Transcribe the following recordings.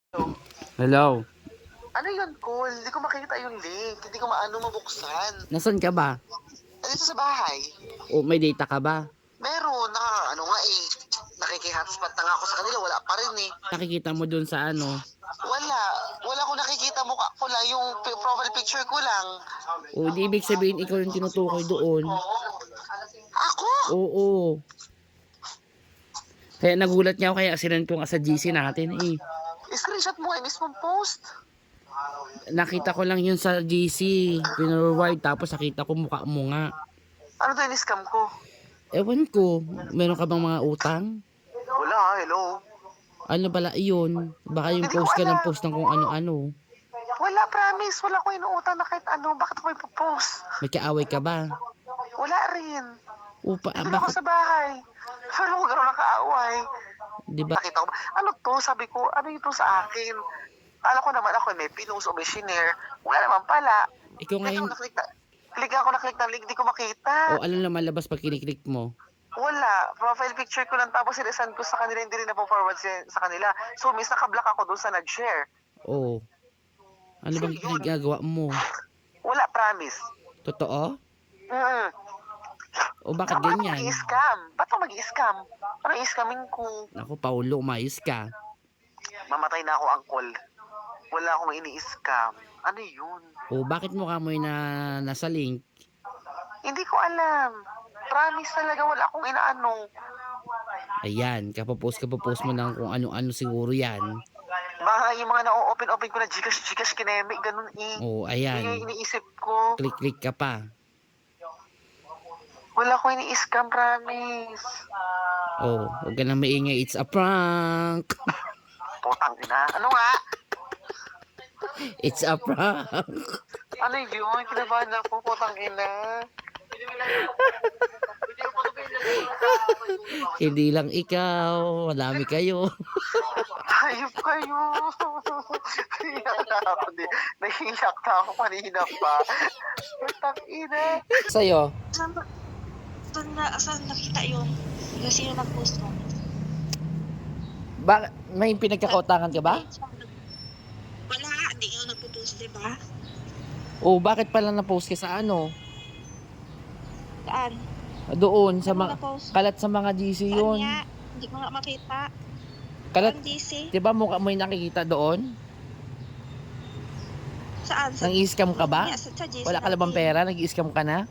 Hello? Hello? Ano yun, Cole? Hindi ko makita yung link. Hindi ko mabuksan. Nasaan ka ba? Dito sa bahay. O may data ka ba? Meron. Ano nga eh. Nakiki-hotspot na nga ako sa kanila. Wala pa rin eh. Nakikita mo dun sa ano? Wala. Wala akong nakikita mukha ko lang. Yung profile picture ko lang. O di ibig sabihin ikaw yung tinutukoy doon. Ako? Oo. Kaya nagulat niya ako kaya sinend ko nga sa GC natin eh. Screenshot mo nga mismong post. Nakita ko lang yun sa GC. Pinorward tapos nakita ko mukha mo nga. Ano to yung scam ko? Ewan ko. Meron ka bang mga utang? Wala. Hello? Ano pala yun? Baka yung Hindi ko post ka ng alam. post ng kung ano-ano. Wala, promise. Wala ko inuutang na kahit ano. Bakit ako ipopost? May kaaway ka ba? Wala rin. Upa, Dito ako bakit? sa bahay. Pero huwag ako nakaaway. Di ba? Nakita ko, ano to? Sabi ko, ano ito sa akin? Kala ko naman ako may pinost o may shinare. Wala naman pala. Ikaw ngayon, Click ako ng link, di ko makita. o ano naman labas pag kiniklik mo? Wala. Profile picture ko lang tapos sinesend ko sa kanila, hindi rin na forward sa kanila. So, miss nakablock ako doon sa nag-share. Oo. Ano bang ginagawa mo? Wala, promise. Totoo? Mm. O bakit Ba't ganyan? mag-i-scam? Ba't mag-i-scam? Parang i-scamming ko. Naku, Paulo, umayos ka. Mamatay na ako, Uncle. Wala akong ini-scam. Ano yun? O bakit mukha mo yun na nasa link? Hindi ko alam. Promise talaga, wala akong inaano. Ayan, kapopost mo ng kung ano-ano siguro yan. Baka yung mga na-open ko na Gcash, kineme, ganun eh. O, Yun ayan. yung iniisip ko. Click ka pa. Wala ko ini-scam, promise. O, huwag ka nang maingay. It's a prank. Putang ina. Ano nga? It's a prank. Ano yun? Kinabahan ako, putang ina. Hindi lang ikaw. Madami kayo. Hayop kayo. Nahiyak na ako kanina pa. Putang ina. Sa'yo? Saan nakita yun? Sino nag-post mo? May pinagkakautangan ka ba? Wala, hindi yun nagpo-post, diba? O bakit pala na-post ka sa ano? Saan? Doon sa Saan mo mga na-post? kalat sa mga GC Saan yun. nga? Hindi ko nga makita. Kalat, Saan DC? 'di ba mukha mo yung nakikita doon? Saan? Nang-i-scam ka ba? Sa GC Wala ka lang bang natin. pera? Nag-i-scam ka na?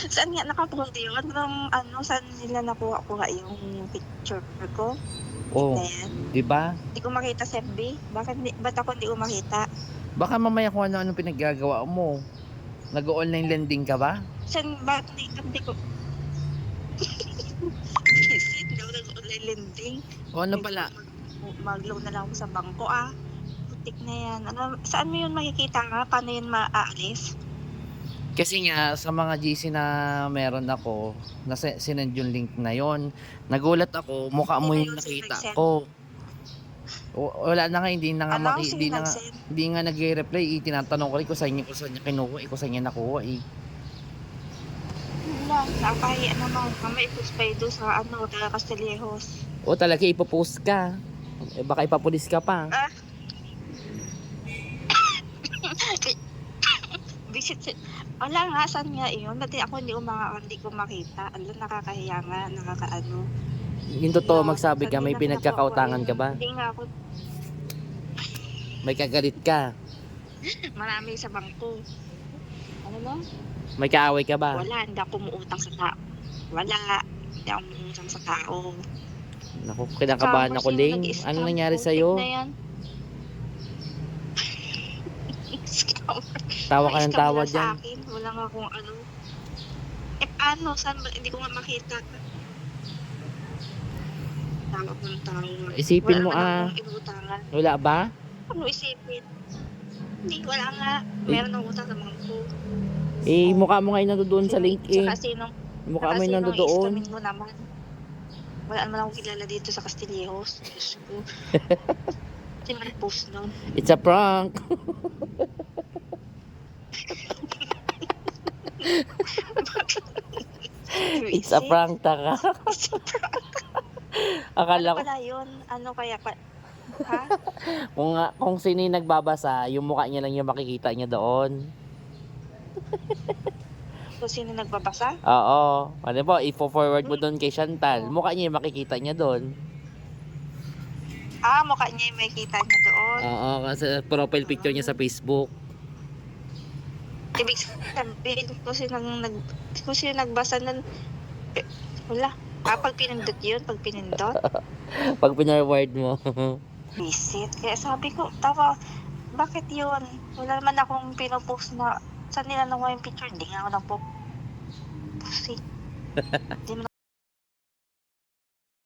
Saan nga nakapost yun? Saan nila nakuha yung picture ko? Oh, Ayan. 'di ba? Hindi ko makita sa FB. Ba't ako hindi ko makita? Baka mamaya kung ano-ano pinaggagawa mo. Nag-online lending ka ba? Saan ba? Hindi ko... Visit, hindi ako nag-online lending. O ano pala? Mag-loan na lang ako sa bangko Putik na yan. Saan mo yun makikita nga? Paano yun maaalis? Kasi nga sa mga GC na meron ako, sinend yung link na yon. Nagulat ako, mukha mo yung nakita ko. Wala na nga, hindi na nga hindi nga nagre-reply. Tinatanong ko rin kung saan niya kinuha, kung saan niya nakuha eh. Wala, nakahiya naman. Kami i-post pa doon sa taga Castillejos. O talaga ipopost ka. Eh, baka ipapulis ka pa. Visit. Wala nga, saan nga yun? Dati ako hindi ko makita. Nakakahiya nga, nakakaano. Yung totoo magsabi ka, may pinagkakautangan ka ba? Hindi nga ako. May kagalit ka? Marami sa bangko. Ano mo? May kaaway ka ba? Wala, hindi ako umuutang sa tao. Wala, hindi ako umuutang sa tao. Naku, kinakabahan ako, Ling. Ano nangyari sa'yo? Tawa ka ng tawa dyan. Wala nga kung ano. Paano? Saan ba? Hindi ko nga makita. Tawa ko ng tawa. Isipin mo Wala akong inutangan. Wala ba? Ano isipin? Hindi, wala nga. Meron ng utang sa bangko. Mukha mo ngayon nandoon sa link eh. Mukha mo yung nandoon. i-scamming mo naman. Wala naman akong kilala dito sa Castillejos. Diyos ko. Sino nag-post nun? It's a prank. It's a prank, taka. Akala Ano ko, pala yun? Ano kaya pa? Ha? kung sino yung nagbabasa, yung mukha niya lang yung makikita niya doon. Kung sino nagbabasa? Oo. Ano po, i-forward mo doon kay Chantal. Mukha niya yung makikita niya doon. Ah, mukha niya yung makikita niya doon. Oo, kasi profile picture niya sa Facebook. Ibig sabihin, kung sino nagbasa nun, wala. Ah, pag pinindot yun, pag pinindot, Pag pinarward mo. visit. Kaya sabi ko, bakit yun? Wala naman akong pinopost na, saan nila nakuha yung picture? Hindi nga ako nagpo-post eh. Hindi mo